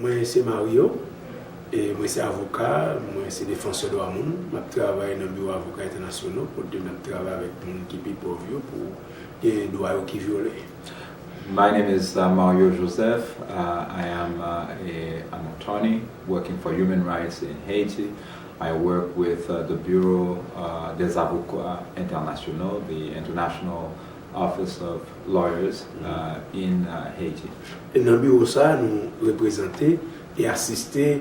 Moi, c'est Mario. Et moi, c'est avocat, moi, c'est défenseur de droits. Je travaille dans le bureau d'avocats internationaux pour travailler avec mon équipe pour les droits qui violent. My name is Mario Joseph. I am an attorney working for human rights in Haiti. I work with the Bureau des Avocats Internationaux, the International Office of Lawyers in Haiti. Et dans le bureau, ça, nous représentons et assistons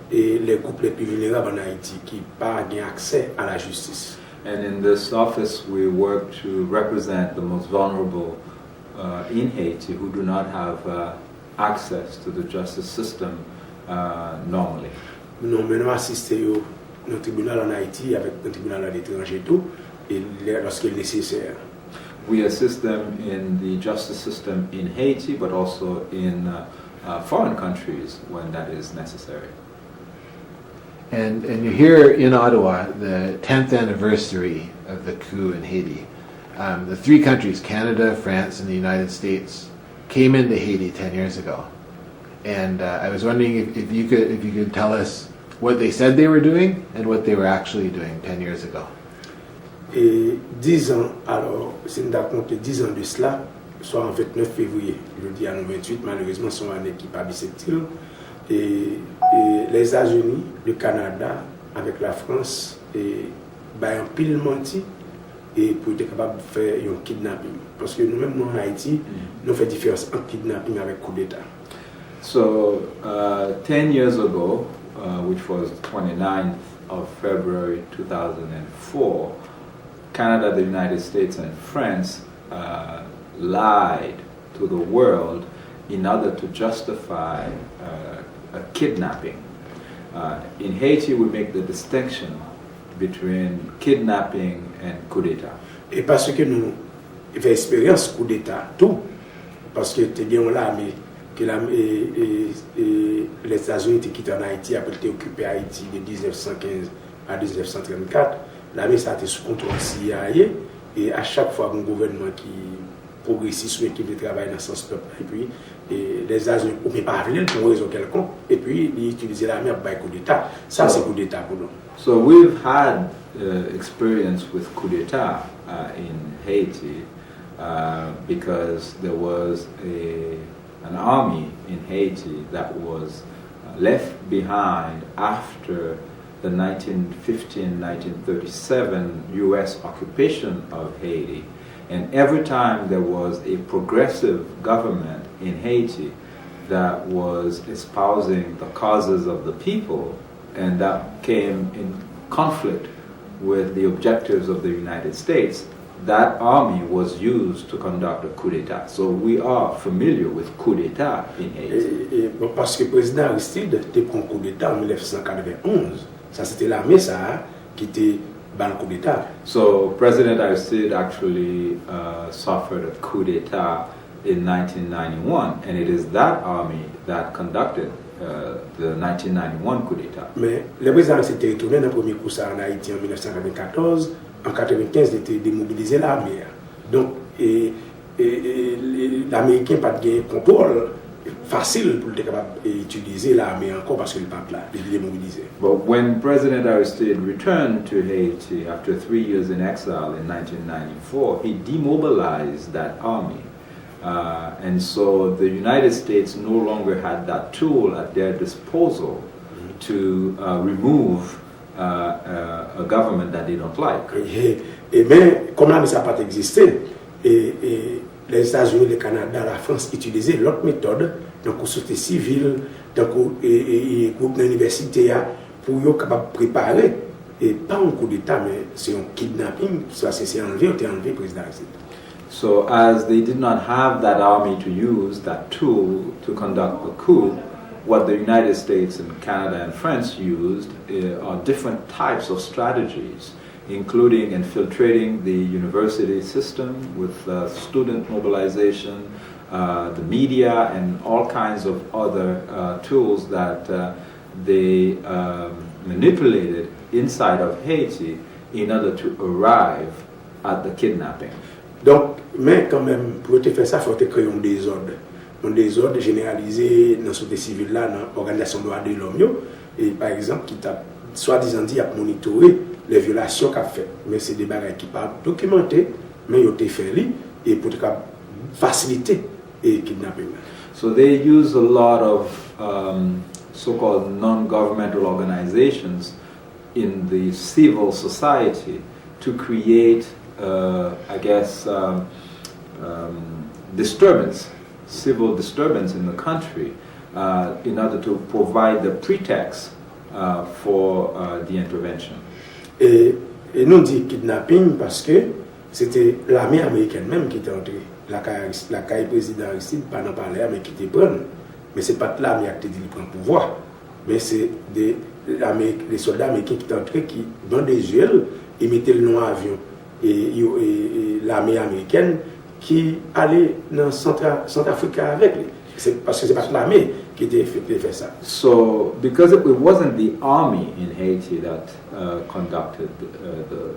les groupes les plus vulnérables en Haïti qui n'ont pas accès à la justice. And in this office, we work to represent the most vulnerable in Haiti who do not have access to the justice system normally. Nous menons assister au tribunal en Haïti avec un tribunal à l'étranger tout et lorsqu'il est nécessaire. We assist them in the justice system in Haiti, but also in foreign countries when that is necessary. And you're here in Ottawa, the 10th anniversary of the coup in Haiti. The three countries, Canada, France, and the United States, came into Haiti 10 years ago. And I was wondering if you could tell us what they said they were doing and what they were actually doing 10 years ago. Et 10 ans, alors, si nous avons compté 10 ans de cela, soit en 29 février, je dis à nous 28, malheureusement, sont en équipe à bisectile. Et les États-Unis, le Canada, avec la France, et un pile menti et pour être capable de faire un kidnapping. Parce que nous-mêmes, en Haïti, nous faisons différence entre kidnapping avec coup d'État. So, 10 years ago, which was 29th of February 2004, Canada, the United States, and France lied to the world in order to justify a kidnapping. In Haiti, we make the distinction between kidnapping and coup d'État. Et parce que nous faisons expérience coup d'État, tout, parce que tu bien l'armée, que les États-Unis étaient quittés en Haïti, après été occupé Haïti de 1915 à 1934, l'armée ça a été sous contrôle CIA, et à chaque fois un gouvernement qui progressiste ou équipe de travail dans ce sens peuple, et puis les États-Unis ne pouvaient pas venir pour une raison quelconque, et puis ils utilisaient l'armée pour coup d'État. Ça, c'est coup d'État pour nous. So we've had experience with coup d'État in Haiti because there was an army in Haiti that was left behind after the 1915-1937 U.S. occupation of Haiti. And every time there was a progressive government in Haiti that was espousing the causes of the people and that came in conflict with the objectives of the United States, that army was used to conduct a coup d'État. So we are familiar with coup d'État in Haiti. Parce que le président Aristide a pris un coup d'État en 1991. Ça, c'était l'armée qui était dans le coup d'État. So President Aristide actually suffered a coup d'État in 1991, and it is that army that conducted the 1991 coup d'État. Mais le président s'était retourné dans le premier coup en Haïti en 1994. En 1995, il était démobilisé l'armée. Donc, l'Américain n'a pas de contrôle facile pour être capable d'utiliser l'armée encore parce qu'il n'est pas là, il est démobilisé. But when President Aristide returned to Haiti after 3 years in exile in 1994, he demobilized that army. And so the United States no longer had that tool at their disposal to remove a government that they don't like. Et bien, comme l'armée ça n'a pas existé, et les États-Unis, le Canada, la France utilisaient l'autre méthode, donc société civile, donc groupe d'université pour être capable de préparer, et pas un coup d'État, mais c'est un kidnapping, ça c'est enlevé le président Aristide. So as they did not have that army to use, that tool to conduct the coup, what the United States and Canada and France used are different types of strategies, including infiltrating the university system with student mobilization, the media, and all kinds of other tools that they manipulated inside of Haiti in order to arrive at the kidnapping. Donc, mais quand même, pour te faire ça, il faut te créer un désordre. un désordre généralisé dans la société civile là, dans l'organisation des droits de l'homme, et par exemple, qui t'a soi-disant dit à monitorer les violations qu'a fait. Mais c'est des bagages qui pas documentés, mais ils ont été faits et pour faciliter le kidnapping. So they use a lot of so-called non-governmental organizations in the civil society to create, I guess, disturbance, civil disturbance in the country in order to provide the pretext for the intervention. Et nous dit kidnapping parce que c'était l'armée américaine même qui était entrée. La caille président Aristide, pas n'en parler, mais qui était prendre. Mais c'est pas l'armée qui dit prendre le pouvoir. Mais c'est des soldats américains qui étaient entrés, qui, dans des yeux, ils mettaient le nom à avion. Et l'armée américaine qui allait dans Centrafrique avec lui. C'est parce que c'est pas l'armée qui était fait ça. So, because it wasn't the army in Haiti that conducted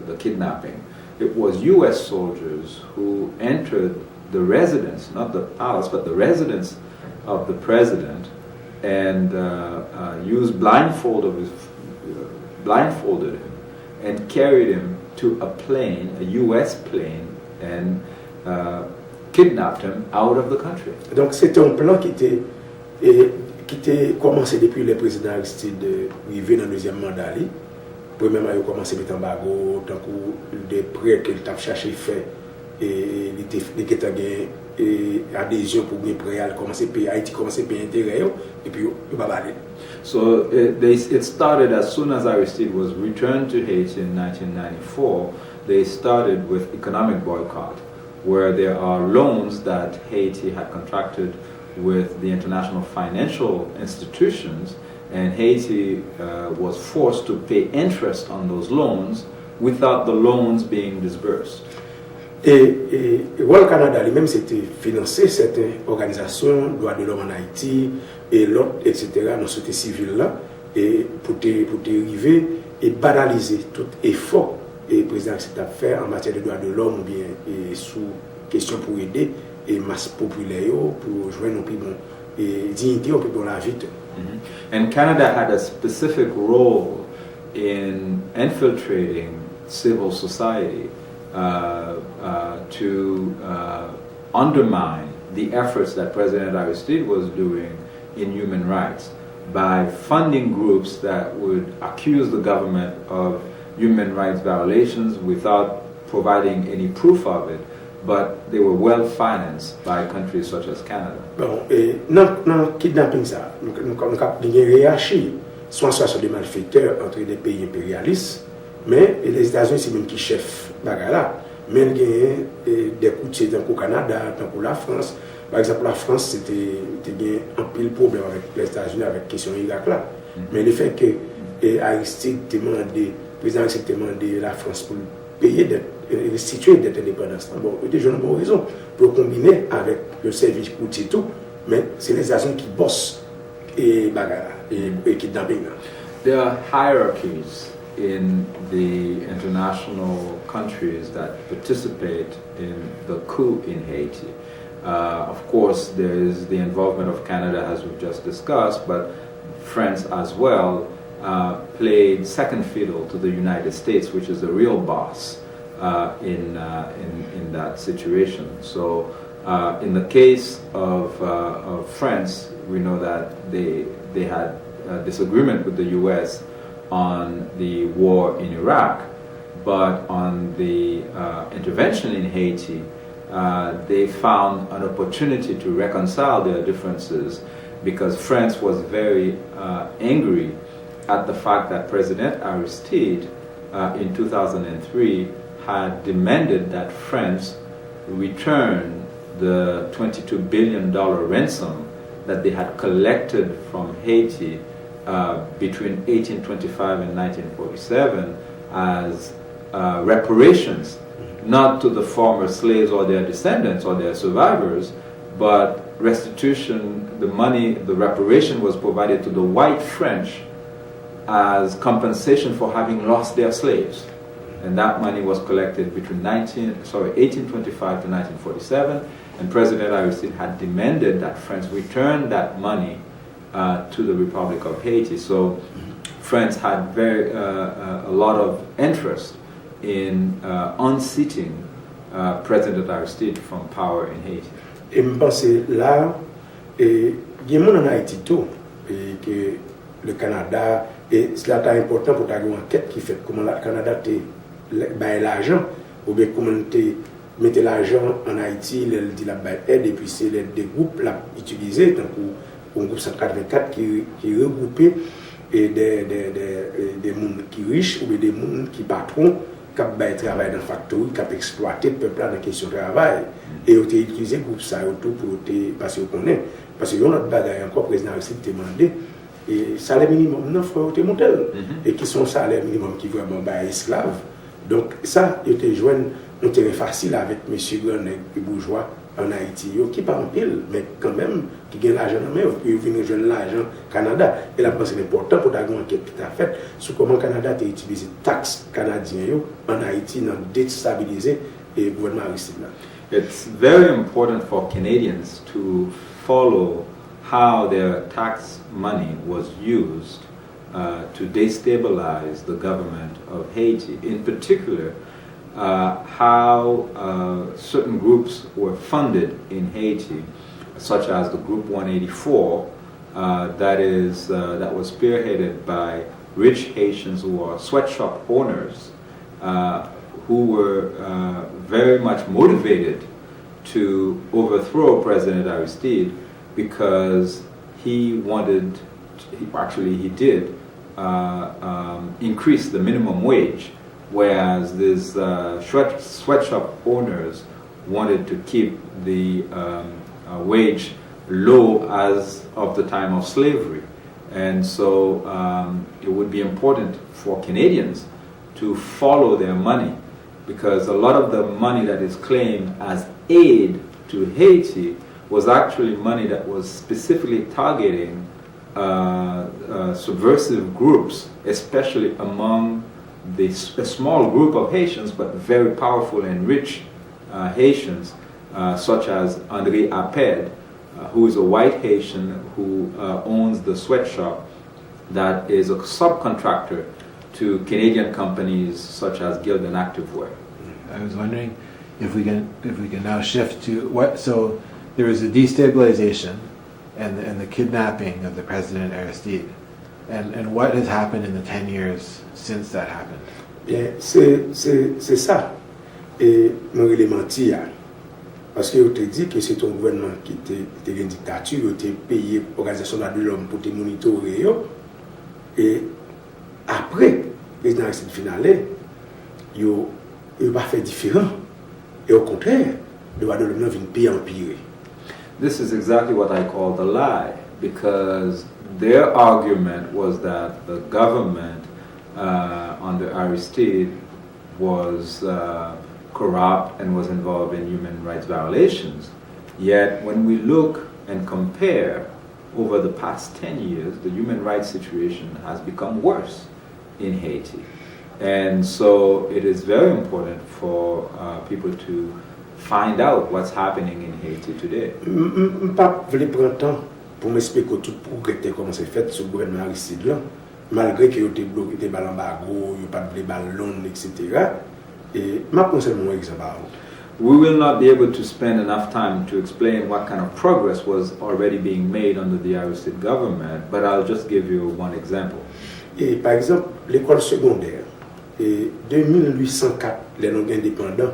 the kidnapping, it was U.S. soldiers who entered the residence, not the palace, but the residence of the president, and blindfolded him and carried him to a plane, a U.S. plane, and kidnapped him out of the country. Donc c'était un plan qui était commencé depuis le président Aristide arrivé dans le deuxième mandat. Premièrement, il a commencé à mettre en bago, tant que des prêts qu'il a cherché faire, et il était en adhésion pour les prêts, Haïti commençait à payer intérêt, et puis il va aller. So it started as soon as Aristide was returned to Haiti in 1994. They started with economic boycott, where there are loans that Haiti had contracted with the international financial institutions, and Haiti was forced to pay interest on those loans without the loans being disbursed. Et World Canada lui-même c'était financé cette organisation droits de l'homme en Haïti et l'autre etc. dans la société civile là et pour arriver et banaliser tout effort et le président a fait en matière de droits de l'homme ou bien et sous question pour aider et masse populaire pour joindre plus bon et dignité au plus bon la vie. And Canada had a specific role in infiltrating civil society to undermine the efforts that President Aristide was doing in human rights by funding groups that would accuse the government of human rights violations without providing any proof of it, but they were well financed by countries such as Canada. Bon, et dans kidnapping ça, nous avons hiérarchie, soit sur des malfaiteurs entre des pays impérialistes, mais les États-Unis c'est même qui chef bagala, mais il y a des coups de au Canada, tant pour la France. Par exemple, la France c'était un pile problème avec les États-Unis avec la question Irak là. Mais le fait que Aristide demandé, le président Aristide demandé la France pour payer restituer des indépendances. Bon, il y a des bonnes raisons pour combiner avec le service routier tout, mais c'est les États-Unis qui bossent et bagala et kidnapping. There are hierarchies in the international countries that participate in the coup in Haiti. Of course, there is the involvement of Canada, as we've just discussed, but France as well played second fiddle to the United States, which is the real boss in that situation. So, in the case of France, we know that they had a disagreement with the U.S. on the war in Iraq, but on the intervention in Haiti, they found an opportunity to reconcile their differences because France was very angry at the fact that President Aristide in 2003 had demanded that France return the $22 billion ransom that they had collected from Haiti between 1825 and 1947 as reparations, not to the former slaves or their descendants or their survivors, but restitution, the money, the reparation was provided to the white French as compensation for having lost their slaves. And that money was collected between 1825 to 1947, and President Aristide had demanded that France return that money to the Republic of Haiti. So France had a lot of interest in unseating President Aristide from power in Haiti. Et je pense là, il y a des gens en Haïti tout, et que le Canada, et cela est important pour avoir une enquête qui fait comment le Canada baille l'argent, ou bien comment tu mets l'argent en Haïti, il dit la aide, et puis c'est des groupes utilisés, donc un groupe 184 qui regroupé et des gens qui riches ou des gens qui patrons, qui travaillent dans la factory, qui ont exploité le peuple dans la question de travail. Et ils ont utilisé le groupe ça autour pour parce qu'on connaît. Parce qu'il y a notre bagaille encore, le président Aristide demandé, et salaire minimum, non, il faut monter. Et qui sont salaire minimum qui vraiment esclaves. Donc ça, ils ont joué un terrain facile avec M. Grenet et bourgeois en Haïti, qui pas en pile, mais quand même, qui gagne l'argent en main, puis ils viennent jouer l'argent au Canada. Et là, c'est important pour avoir une enquête qui a faite sur comment le Canada a utilisé taxes canadiennes en Haïti, dans déstabiliser le gouvernement Aristide. It's very important for Canadians to follow how their tax money was used to destabilize the government of Haiti. In particular, how certain groups were funded in Haiti, such as the Group 184, that was spearheaded by rich Haitians who are sweatshop owners, who were very much motivated to overthrow President Aristide because he did increase the minimum wage, whereas these sweatshop owners wanted to keep the wage low as of the time of slavery. And so it would be important for Canadians to follow their money, because a lot of the money that is claimed as aid to Haiti was actually money that was specifically targeting subversive groups, especially among a small group of Haitians, but very powerful and rich Haitians, such as André Apped, who is a white Haitian who owns the sweatshop that is a subcontractor to Canadian companies such as Guild and Activewear. I was wondering if we can now shift to what. So there was a destabilization and the kidnapping of the President Aristide, and what has happened in the 10 years since that happened? Bien, c'est ça. Et nous les mentir. Parce que vous te dit que c'est un gouvernement qui était une dictature, qui était payé l'Organisation de l'Homme pour te monitorer. Et après, le président Aristide finale, il n'a pas fait différent. Et au contraire, le droit de l'homme vient payer empirer. This is exactly what I call the lie, because their argument was that the government under Aristide was corrupt and was involved in human rights violations. Yet when we look and compare over the past 10 years, the human rights situation has become worse in Haiti. And so it is very important for people to find out what's happening in Haiti today. Je ne vais pas prendre temps pour m'expliquer tout le progrès comment c'est fait sur le gouvernement Aristide là, malgré qu'il y ait des blocs, des ballons bago, il n'y a pas de ballons, etc. Et je vais prendre un exemple. We will not be able to spend enough time to explain what kind of progress was already being made under the Aristide government, but I'll just give you one example. Et par exemple, l'école secondaire, et de 1804, les non indépendants,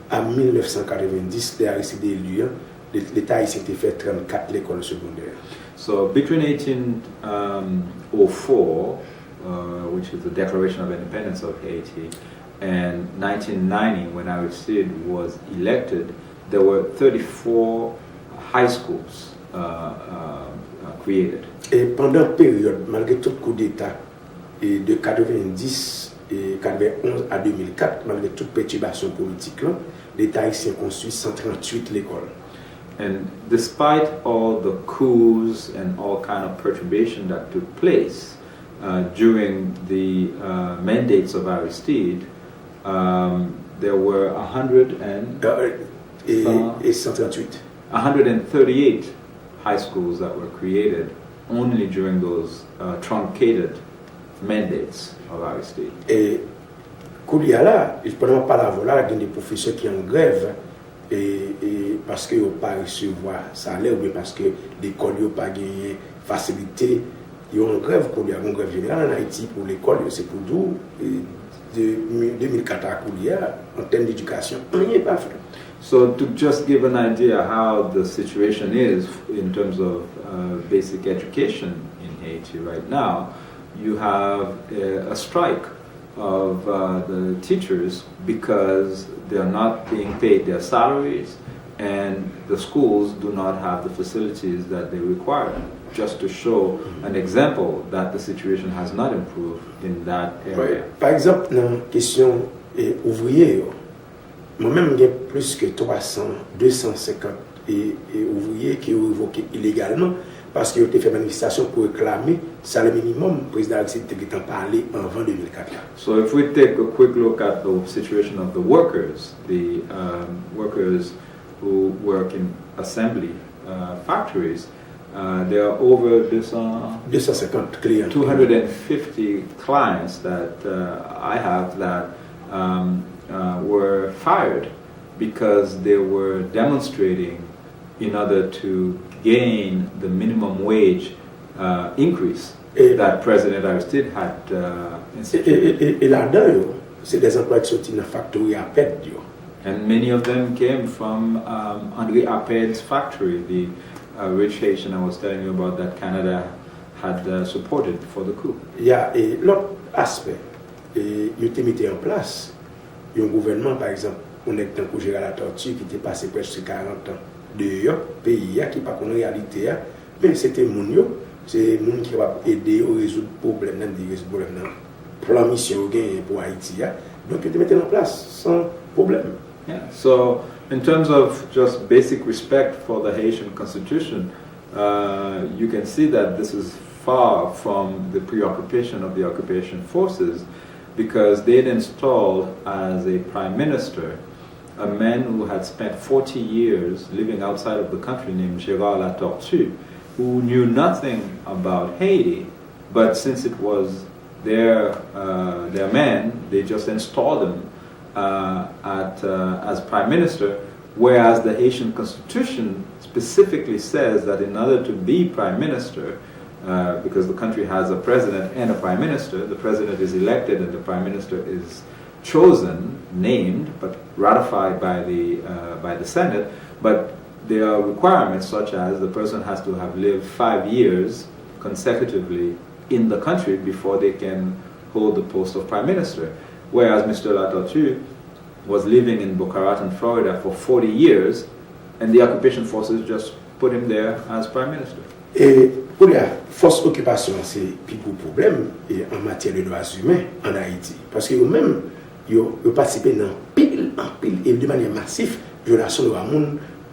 à 1990, les Aristide élus, l'État ici a fait 34 l'école secondaire. So between 1804, which is the Declaration of Independence of Haiti, and 1990, when Aristide was elected, there were 34 high schools created. Et pendant la période, malgré tout coup d'État, et de 90 et 91 à 2004, malgré toute perturbation politique, l'État haïtien construit 138 l'écoles. And despite all the coups and all kind of perturbation that took place during the mandates of Aristide, there were 100 and et 138. 138 high schools that were created only during those truncated mandates of Aristide. Et qu'il y a là, pendant pas la voilà, il y a des professeurs qui sont en grève et parce qu'ils n'ont pas recevoir salaire ou bien parce que l'école n'a pas gagné facilité. Ils ont en grève, qu'il y a une grève générale en Haïti pour l'école, c'est pour nous. De 2004 à Koulia, en termes d'éducation, on n'y est pas fait. So to just give an idea how the situation is in terms of basic education in Haiti right now, you have a strike of the teachers because they are not being paid their salaries and the schools do not have the facilities that they require, just to show an example that the situation has not improved in that area. Ouais. Par exemple, dans la question ouvrière, moi-même, j'ai plus que 250 ouvriers qui ont évoqué illégalement parce qu'ils ont fait manifestation pour réclamer salaire minimum. Le président Aristide était en parlé avant 2004. So if we take a quick look at the situation of the workers workers who work in assembly factories, there are over 250 clients. 250 clients that I have that were fired because they were demonstrating in order to gain the minimum wage increase that President Aristide had instituted. Et là-dedans, c'est des emplois qui sont dans la factory à pète. And many of them came from André Aped's factory, the rich Haitian I was telling you about that Canada had supported for the coup. Il y a l'autre aspect, il a mis en place un gouvernement, par exemple, on est dans le la tortue qui était passé presque 40 ans de pays qui n'a pas connu la réalité, mais c'était c'est moun qui va aider à résoudre le problème, pour la mission pour Haïti. Donc, il a mis en place sans problème. Yeah. So, in terms of just basic respect for the Haitian Constitution, you can see that this is far from the preoccupation of the occupation forces, because they'd installed as a prime minister a man who had spent 40 years living outside of the country named Gérard Latortue, who knew nothing about Haiti, but since it was their man, they just installed him as prime minister, whereas the Haitian Constitution specifically says that in order to be prime minister, because the country has a president and a prime minister, the president is elected and the prime minister is chosen, named, but ratified by the Senate, but there are requirements such as the person has to have lived 5 years consecutively in the country before they can hold the post of prime minister. Whereas Mr. Latortue was living in Boca Raton, Florida for 40 years, and the occupation forces just put him there as prime minister. Et pour la force occupation, c'est plus gros problème en matière de droits humains en Haïti. Parce que eux-mêmes, ils ont participé dans pile et de manière massive violation de droits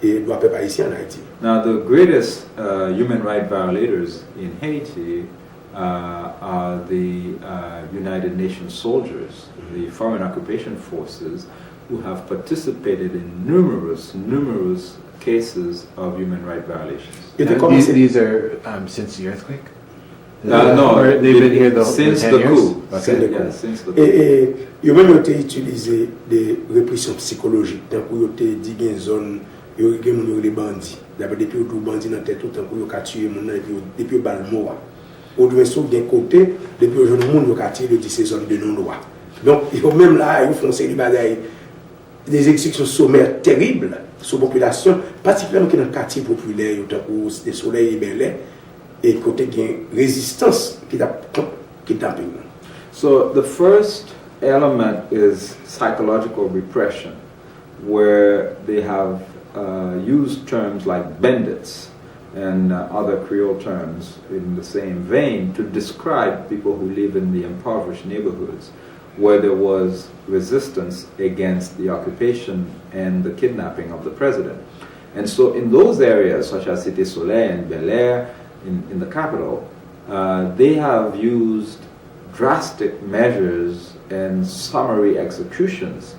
et droits peuple haïtien en Haïti. Now, the greatest human rights violators in Haiti are the United Nations soldiers, the foreign occupation forces, who have participated in numerous cases of human rights violations. These are since the earthquake? No, or they've been here since the 10 the years? coup. Okay. Since the coup. Et ils ont même utilisé des répressions psychologiques. Tant qu'ils ont dit qu'il y a une zone, ils ont les bandits. D'abord, depuis qu'ils ont bandits dans la tête, tant qu'ils ont tué les gens, depuis qu'ils ont mort. Au moins, sauf d'un côté, depuis qu'ils ont tué les gens, ces zones de non-droit. Donc, ils ont même là, ils font des exécutions sommaires terribles sur la population, particulièrement dans le quartier populaire, où des soleils et bel et côté de résistance kidnapping. So the first element is psychological repression, where they have used terms like bandits and other Creole terms in the same vein to describe people who live in the impoverished neighborhoods where there was resistance against the occupation and the kidnapping of the president. And so in those areas, such as Cité Soleil and Bel Air, in the capital, they have used drastic measures and summary executions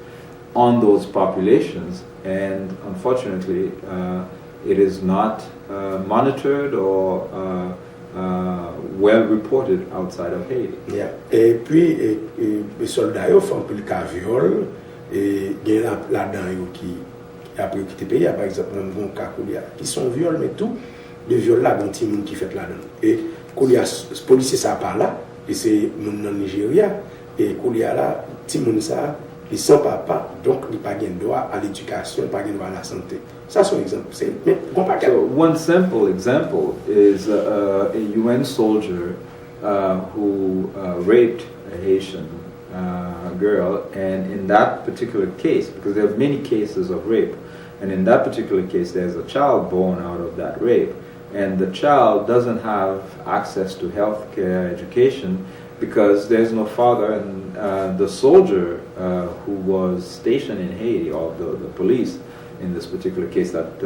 on those populations, and unfortunately, it is not monitored or well reported outside of Haiti. Yeah. Et puis, les soldats font plus de viol, et il y a là-dedans qui après quitter le pays, par exemple, dans un cas qui sont viols, mais tout, de viol là, il y a un petit monde qui fait là-dedans. Et les policiers, ça part là, et c'est dans le Nigeria, et là, petit monde ça, ils sont papa, donc ils n'ont pas de droit à l'éducation, pas de droit à la santé. Ça, c'est un exemple. Mais, so one simple example is a UN soldier who raped a Haitian girl, and in that particular case, because there are many cases of rape, and in that particular case there's a child born out of that rape, and the child doesn't have access to health care, education, because there's no father, and the soldier who was stationed in Haiti, or the police in this particular case that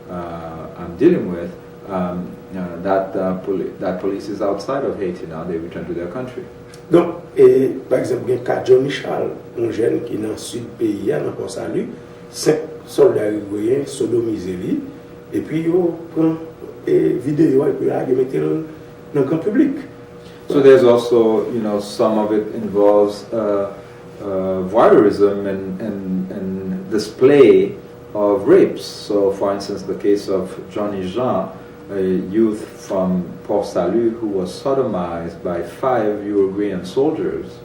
I'm dealing with, that police is outside of Haiti now. They return to their country. Donc, par exemple, il y a un cas Johnny Charles, un jeune qui est dans le sud du pays, dans Port Salut, 5 soldats uruguayens sodomisés, et puis ils prennent des vidéos et puis ils mettent dans le grand public. So there's also, some of it involves voyeurism and display of rapes. So, for instance, the case of Johnny Jean, a youth from Port Salut who was sodomized by 5 Uruguayan soldiers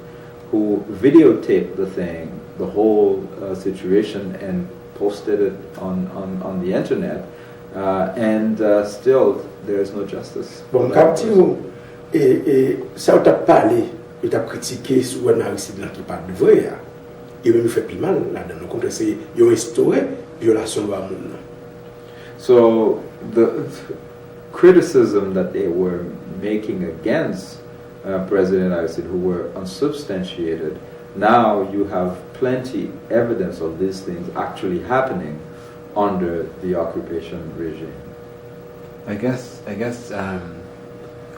who videotaped the whole situation, and posted it on the internet, and still there is no justice. Bon, et ça, on a parlé, on a critiqué sur un Aristide qui parle de vrai, il nous fait plus mal là-dedans. Donc, c'est une instauré violation de la monde. So the criticism that they were making against President Aristide, who were unsubstantiated, now you have plenty evidence of these things actually happening under the occupation regime. I guess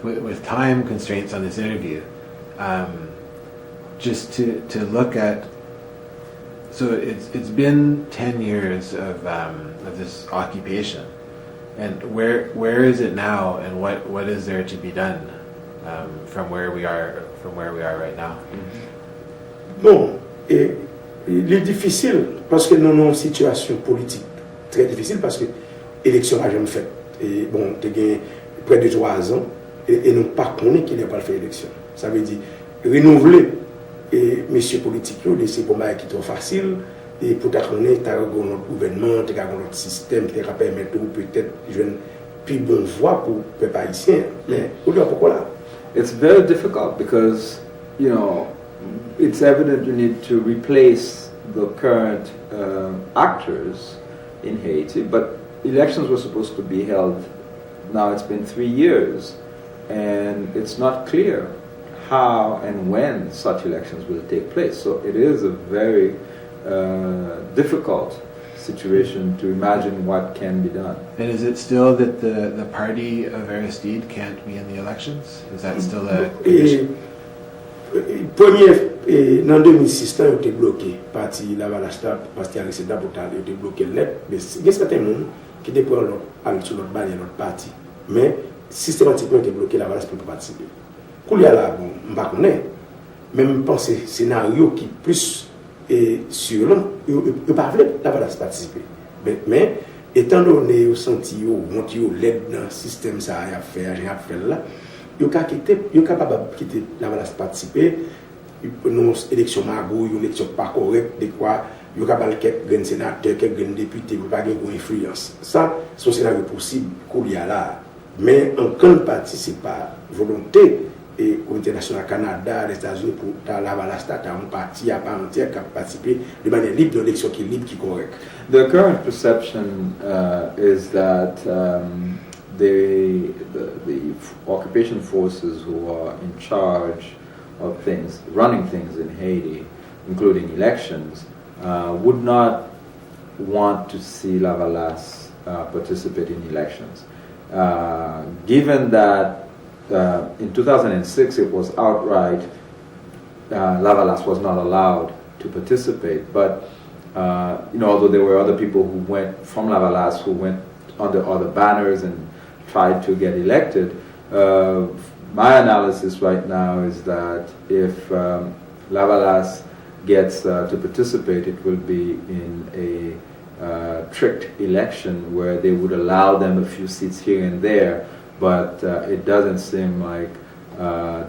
with time constraints on this interview, just to look at, so it's been 10 years of this occupation, and where is it now, and what is there to be done from where we are right now? Bon, et il est difficile parce que nous avons une situation politique très difficile, parce que l'élection n'a jamais fait. Et bon, tu as près de 3 ans et nous pas connaît qu'il n'y a pas fait l'élection. Ça veut dire renouveler et messieurs politiques, laisser pour moi qui est trop facile, et pour t'accompagner, tu as notre gouvernement, tu as notre système qui te permettre peut-être de une plus bonne voie pour les peuple haïtien. Mais pourquoi là? It's very difficult because, it's evident you need to replace the current actors in Haiti, but elections were supposed to be held. Now it's been 3 years, and it's not clear how and when such elections will take place. So it is a very difficult situation to imagine what can be done. And is it still that the party of Aristide can't be in the elections? Is that still a condition? Premier, en 2006, il a été bloqué. Parti Parti Aristide a été bloqué net. Mais il y a certains gens qui étaient sur notre bannière, notre parti. Mais systématiquement, il a été bloqué la valeur pour participer. Quand il y a là, bon, je ne sais pas, mais je pense que c'est un scénario qui est plus sur l'homme, il ne pas la valeur participer. Mais étant donné au senti, l'aide dans le système, ça a fait là, il est capable de quitter la valeur participer. Une élection magouille, une élection pas correcte, de quoi il est capable de quelques sénateurs, quelques députés, pour pas avoir une influence. Ça, c'est un scénario possible qu'il y a là. Mais en grande partie, ce n'est pas volonté. Et Comité national Canada, les États-Unis, pour la Valasta, un parti à part entière qui a participé de manière libre, de l'élection qui est libre, qui est correcte. The current perception is that the occupation forces who are in charge of things, running things in Haiti, including elections, would not want to see Lavalas participate in elections. Given that in 2006 it was outright, Lavalas was not allowed to participate, but although there were other people who went from Lavalas who went under other banners and tried to get elected, my analysis right now is that if Lavalas gets to participate, it will be in a tricked election where they would allow them a few seats here and there, but it doesn't seem like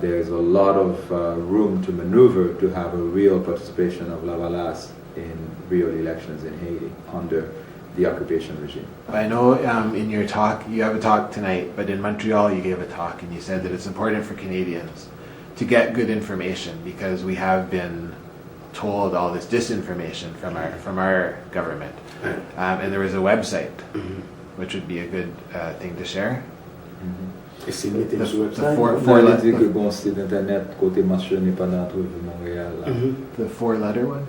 there's a lot of room to maneuver to have a real participation of Lavalas in real elections in Haiti under the occupation regime. I know in your talk, you have a talk tonight, but in Montreal you gave a talk and you said that it's important for Canadians to get good information because we have been told all this disinformation from our government. And there was a website, which would be a good thing to share. Et c'est le thème sur le The four-letter one?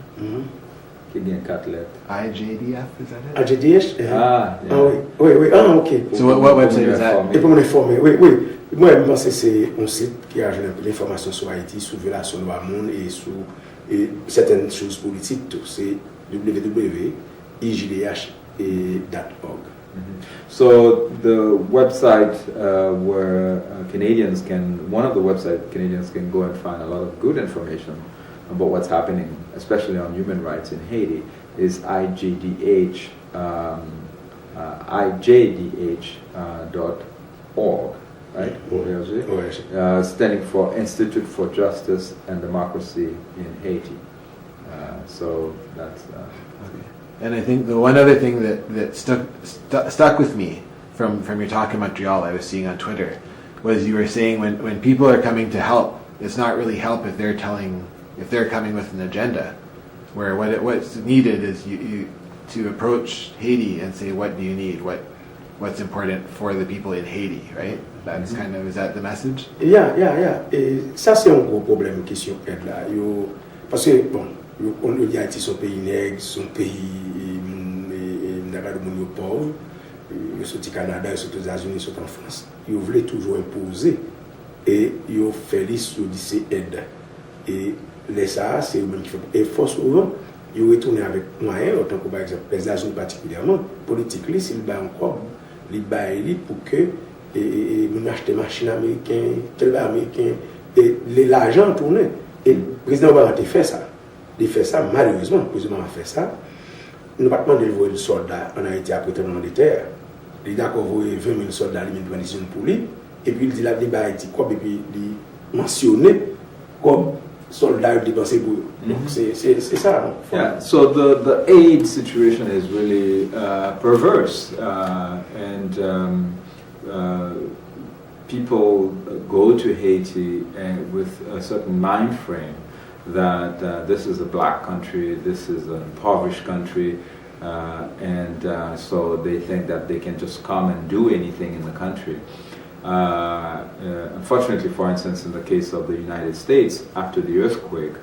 IJDF, is that it? AJDH? Ah, yeah. Oui, ok. So what website is that? Et pour m'informer, oui. Moi, je pense que c'est un site qui a l'information sur Haïti, sur la violation du monde et sur certaines choses politiques. C'est www.ijdh.org. So the website where Canadians one of the websites Canadians can go and find a lot of good information about what's happening, especially on human rights in Haiti, is ijdh.org, right? Standing for Institute for Justice and Democracy in Haiti. So that's... And I think the one other thing that stuck with me from your talk in Montreal, I was seeing on Twitter, was you were saying when people are coming to help, it's not really help if they're coming with an agenda, where what's needed is you to approach Haiti and say, what do you need? What's important for the people in Haiti, right? That's kind of, is that the message? Yeah. Et ça c'est un gros problème question aide là. Parce que bon, on dit Haïti son pays nègre, son pays n'a pas de monde pauvre. Ils sont au Canada, ils sont aux États-Unis, ils sont en France. Ils voulaient toujours imposer et ils ont fait liste sur ces aides. Et les ça, c'est eux-mêmes qui font. Et fort souvent, ils retournent avec moyens, autant que par exemple les États-Unis particulièrement, politique, s'ils battent encore, ils battent pour que ils achètent des machines américaines, tel américain, et l'argent tourne. Et le président Obama a fait ça. Il fait ça, malheureusement, le président a fait ça. Nous n'avons pas demandé de voir des soldats en Haïti après tremblement de terre. Il a d'accord envoyé 20 000 soldats à l'immunité pour lui. Et puis il dit la débat Haïti, et puis il mentionné comme soldats dépensés pour eux. Donc c'est ça. Yeah, so the aid situation is really perverse. And people go to Haiti and with a certain mind frame that this is a black country, this is an impoverished country, and so they think that they can just come and do anything in the country. Unfortunately, for instance, in the case of the United States, after the earthquake,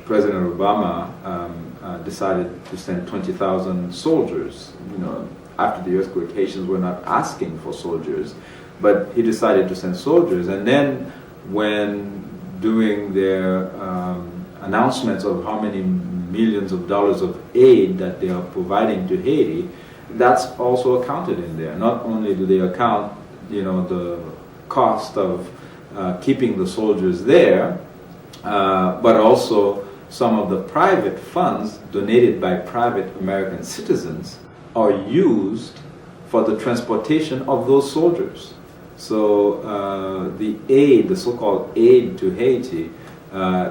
President Obama decided to send 20,000 soldiers. After the earthquake, Haitians were not asking for soldiers, but he decided to send soldiers. And then when doing their announcements of how many millions of dollars of aid that they are providing to Haiti, that's also accounted in there. Not only do they account, the cost of keeping the soldiers there, but also some of the private funds donated by private American citizens are used for the transportation of those soldiers. So the aid, the so-called aid to Haiti,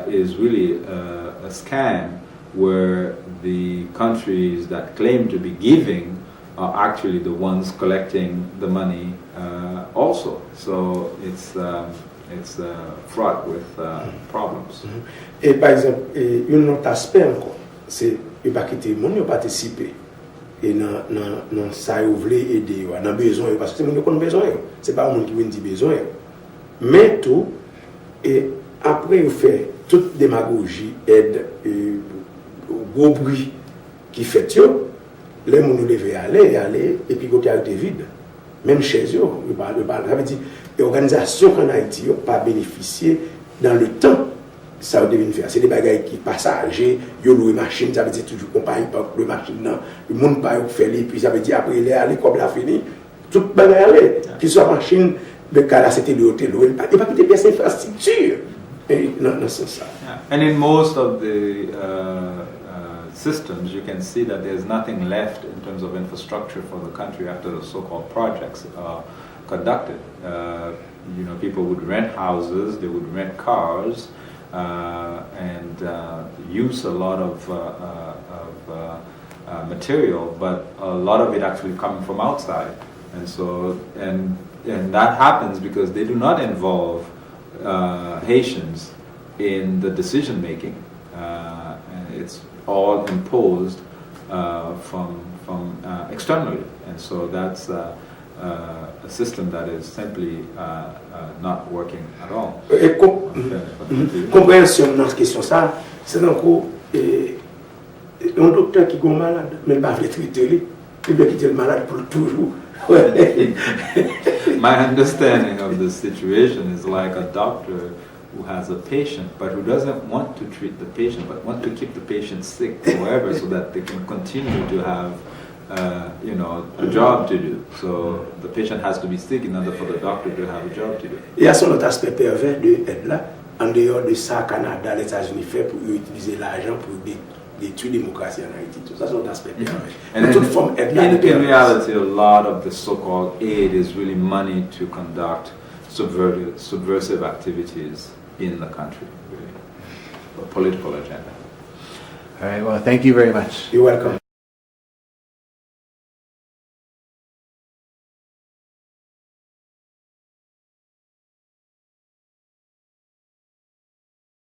is really a scam where the countries that claim to be giving are actually the ones collecting the money also. So it's fraught with problems. Et par exemple, un autre aspect encore, c'est ne pas quitter le monde, participer. Et dans ça, vous voulez aider, dans besoin, parce que c'est le monde qui a besoin. Ce n'est pas le monde qui veut dire besoin. Mais tout, et après, vous faites toute démagogie, aide, gros bruit qui fait, les gens nous lever aller, et puis côté est vide. Même chez eux, ça veut dire, les organisations en Haïti n'ont pas bénéficié dans le temps ça devine faire. C'est des bagages qui passagers, yo loué machine, ça veut dire toujours compagnie par le machine non, le monde pas faire les puis ça veut dire après il est allé comme la fini, tout bagages aller, qui soit machine de cas là c'était le hôtel, il pas peut-être pièces infrastructure. Non, c'est ça. Yeah. And in most of the systems, you can see that there's nothing left in terms of infrastructure for the country after the so-called projects are conducted. You know, people would rent houses, they would rent cars, and use a lot of material, but a lot of it actually coming from outside. And so, and that happens because they do not involve Haitians in the decision making. And it's all imposed from externally, and so that's a system that is simply not working at all. Compréhension dans cette question ça, c'est encore un docteur qui est malade, mais il va traiter il va quitter le malade pour toujours. My understanding of the situation is like a doctor who has a patient, but who doesn't want to treat the patient, but want to keep the patient sick forever so that they can continue to have, you know, a job to do. So the patient has to be sick in order for the doctor to have a job to do. Il y a son autre aspect pervers de aide là, en dehors de ça, Canada, les États-Unis fait pour utiliser l'argent pour détruire la démocratie en Haïti. Tout ça, c'est un aspect pervers. And in reality, a lot of the so-called aid is really money to conduct subversive activities in the country, really, a political agenda. All right, well, thank you very much. You're welcome.